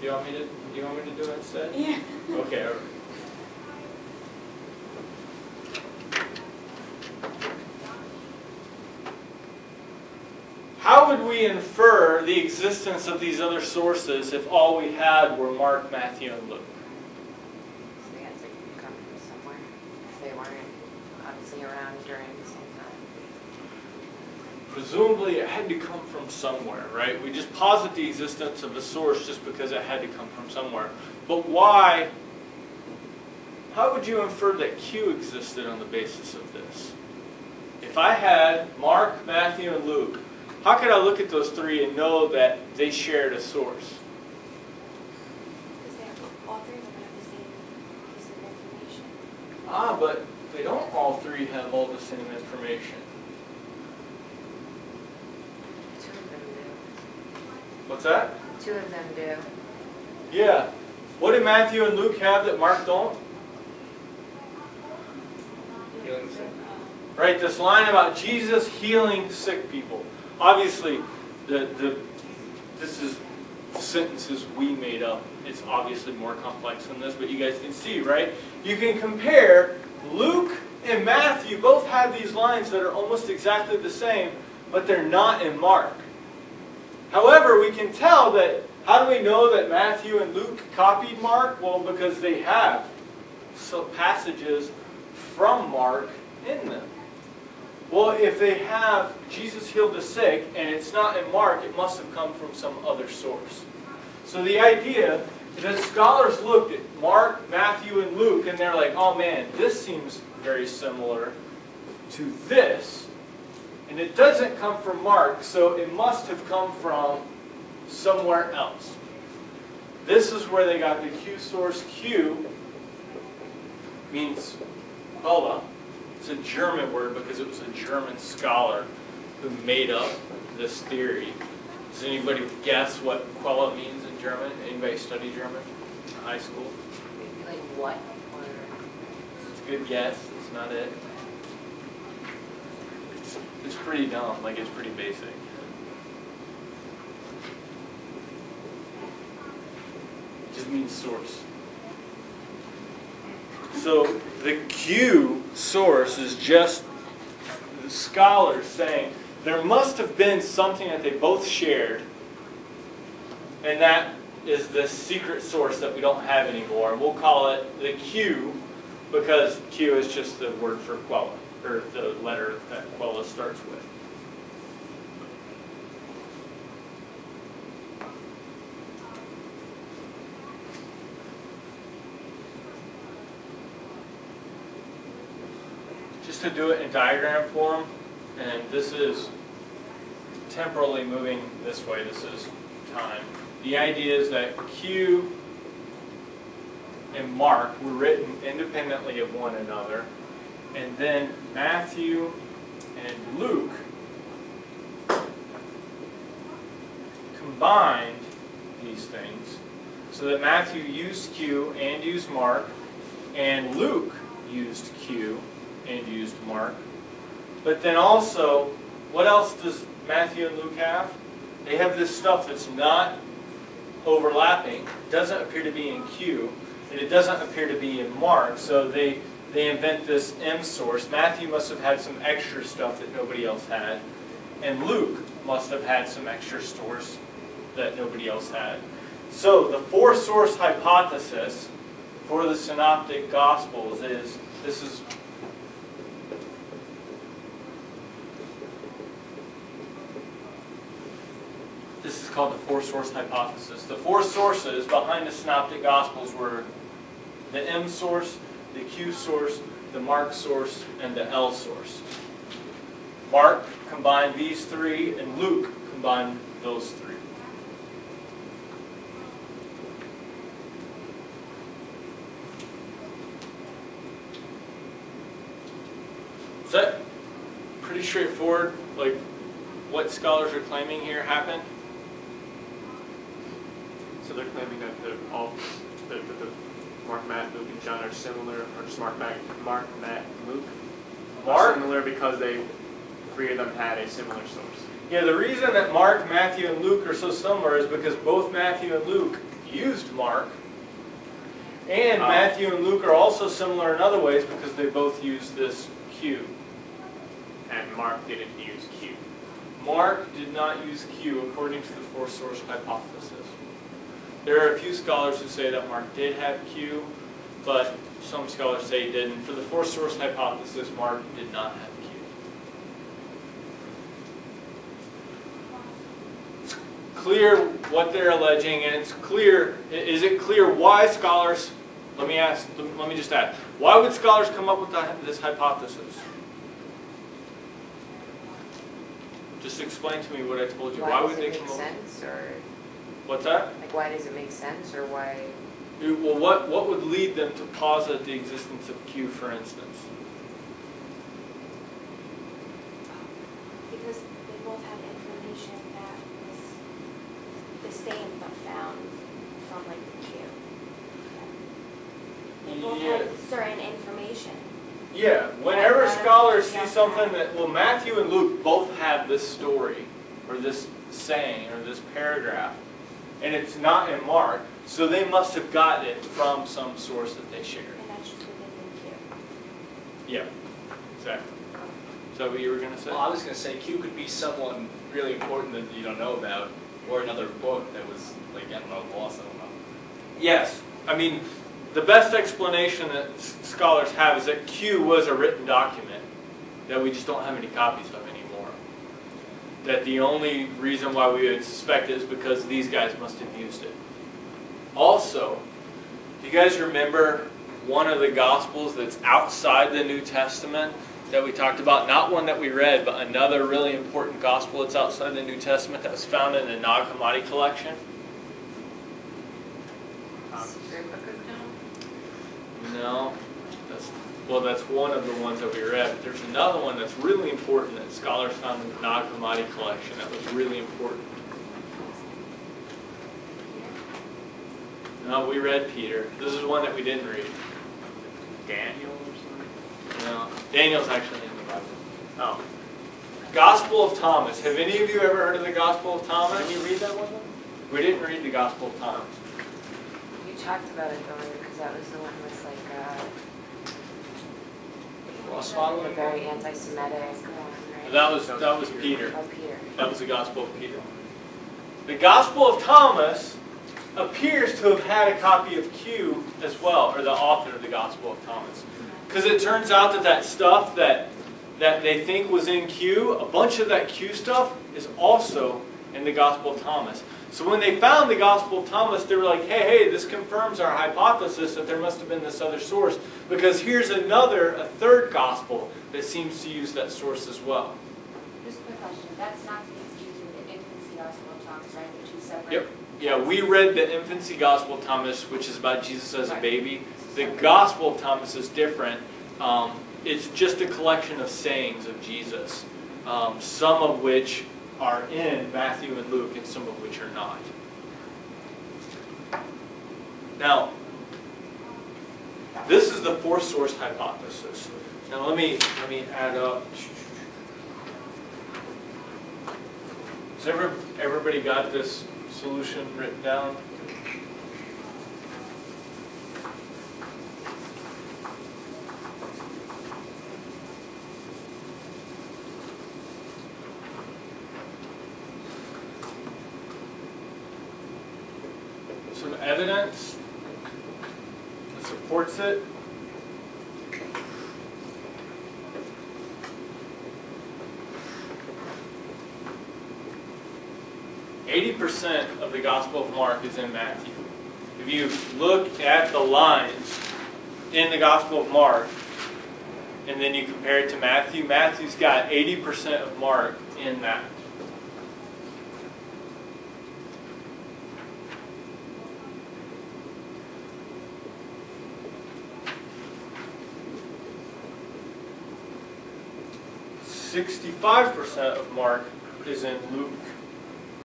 Do you want me to do it instead? Yeah. Okay. All right. How would we infer the existence of these other sources if all we had were Mark, Matthew, and Luke? So they had to come from somewhere. They weren't obviously around during the same time. Presumably it had to come from somewhere, right? We just posit the existence of a source just because it had to come from somewhere. But why? How would you infer that Q existed on the basis of this? If I had Mark, Matthew, and Luke, how could I look at those three and know that they shared a source? Because all three of them have the same piece of information. Ah, but they don't all three have all the same information. Two of them do. What's that? Two of them do. Yeah. What do Matthew and Luke have that Mark don't? Healing sick. Right, this line about Jesus healing sick people. Obviously, this is sentences we made up. It's obviously more complex than this, but you guys can see, right? You can compare Luke and Matthew both have these lines that are almost exactly the same, but they're not in Mark. However, we can tell that, how do we know that Matthew and Luke copied Mark? Well, because they have some passages from Mark in them. Well, if they have Jesus healed the sick and it's not in Mark, it must have come from some other source. So the idea is that scholars looked at Mark, Matthew, and Luke and they're like, oh man, this seems very similar to this. And it doesn't come from Mark, so it must have come from somewhere else. This is where they got the Q source. Q means Quella. It's a German word because it was a German scholar who made up this theory. Does anybody guess what Quella means in German? Anybody study German in high school? Maybe like what? Or It's a good guess. It's not it. It's pretty dumb. Like, it's pretty basic. It just means source. So the Q source is just the scholars saying there must have been something that they both shared, and that is the secret source that we don't have anymore. We'll call it the Q because Q is just the word for Quella, or the letter that Quella starts with. Just to do it in diagram form, and this is temporally moving this way, this is time. The idea is that Q and Mark were written independently of one another, and then Matthew and Luke combined these things so that Matthew used Q and used Mark, and Luke used Q and used Mark. But then also, what else does Matthew and Luke have? They have this stuff that's not overlapping, doesn't appear to be in Q, and it doesn't appear to be in Mark, so they invent this M source. Matthew must have had some extra stuff that nobody else had, and Luke must have had some extra source that nobody else had. So the four-source hypothesis for the Synoptic Gospels is, this is called the four-source hypothesis. The four sources behind the Synoptic Gospels were the M source, the Q source, the Mark source, and the L source. Mark combined these three, and Luke combined those three. Is that pretty straightforward? Like, what scholars are claiming here happened? So they're claiming that the Mark, Matt, Luke, and John are similar, or just Mark, Matt, Luke are similar because three of them had a similar source. Yeah, the reason that Mark, Matthew, and Luke are so similar is because both Matthew and Luke used Mark. And Matthew and Luke are also similar in other ways because they both use this Q. And Mark didn't use Q. Mark did not use Q according to the four-source hypothesis. There are a few scholars who say that Mark did have Q, but some scholars say he didn't. For the four-source hypothesis, Mark did not have Q. It's clear what they're alleging, and it's clear. Is it clear why scholars? Let me just ask. Why would scholars come up with this hypothesis? Just explain to me what I told you. Why would they come up? Why does it make sense, or What's that? like why does it make sense, or why? Well, what would lead them to posit the existence of Q, for instance? Because they both have information that was the same but found from like the Q. They both have certain information. Yeah, whenever scholars see Yeah. something that, well, Matthew and Luke both have this story, or this saying, or this paragraph, and it's not in Mark, so they must have gotten it from some source that they shared. And that's just within the Q. Yeah, exactly. Is that what you were going to say? Well, I was going to say Q could be someone really important that you don't know about, or another book that was, like, I don't know, lost, I don't know. Yes. I mean, the best explanation that scholars have is that Q was a written document that we just don't have any copies of anymore. That the only reason why we would suspect it is because these guys must have used it. Also, do you guys remember one of the Gospels that's outside the New Testament that we talked about? Not one that we read, but another really important Gospel that's outside the New Testament that was found in the Nag Hammadi collection? Secret Book of John? No. That's one of the ones that we read. But there's another one that's really important that scholars found in the Nag Hammadi collection that was really important. No, we read Peter. This is one that we didn't read. Daniel or something? No, Daniel's actually in the Bible. Oh. Gospel of Thomas. Have any of you ever heard of the Gospel of Thomas? Did we read that one? We didn't read the Gospel of Thomas. You talked about it earlier because that was the one with like Cross the following? very anti-Semitic one, right? That was Peter. Oh, Peter. That was the Gospel of Peter. The Gospel of Thomas appears to have had a copy of Q as well, or the author of the Gospel of Thomas. Because it turns out that stuff that they think was in Q, a bunch of that Q stuff is also in the Gospel of Thomas. So when they found the Gospel of Thomas, they were like, hey, this confirms our hypothesis that there must have been this other source. Because here's a third Gospel that seems to use that source as well. Just a quick question. That's not to be confused with the infancy gospel of Thomas, right? The two separate. Yep. Yeah, we read the infancy Gospel of Thomas, which is about Jesus as a baby. The Gospel of Thomas is different. It's just a collection of sayings of Jesus, some of which are in Matthew and Luke, and some of which are not. Now, this is the four-source hypothesis. Now let me add up. Has everybody got this solution written down? Some evidence that supports it. %80 of the Gospel of Mark is in Matthew. If you look at the lines in the Gospel of Mark, and then you compare it to Matthew, Matthew's got 80% of Mark in that. %65 of Mark is in Luke.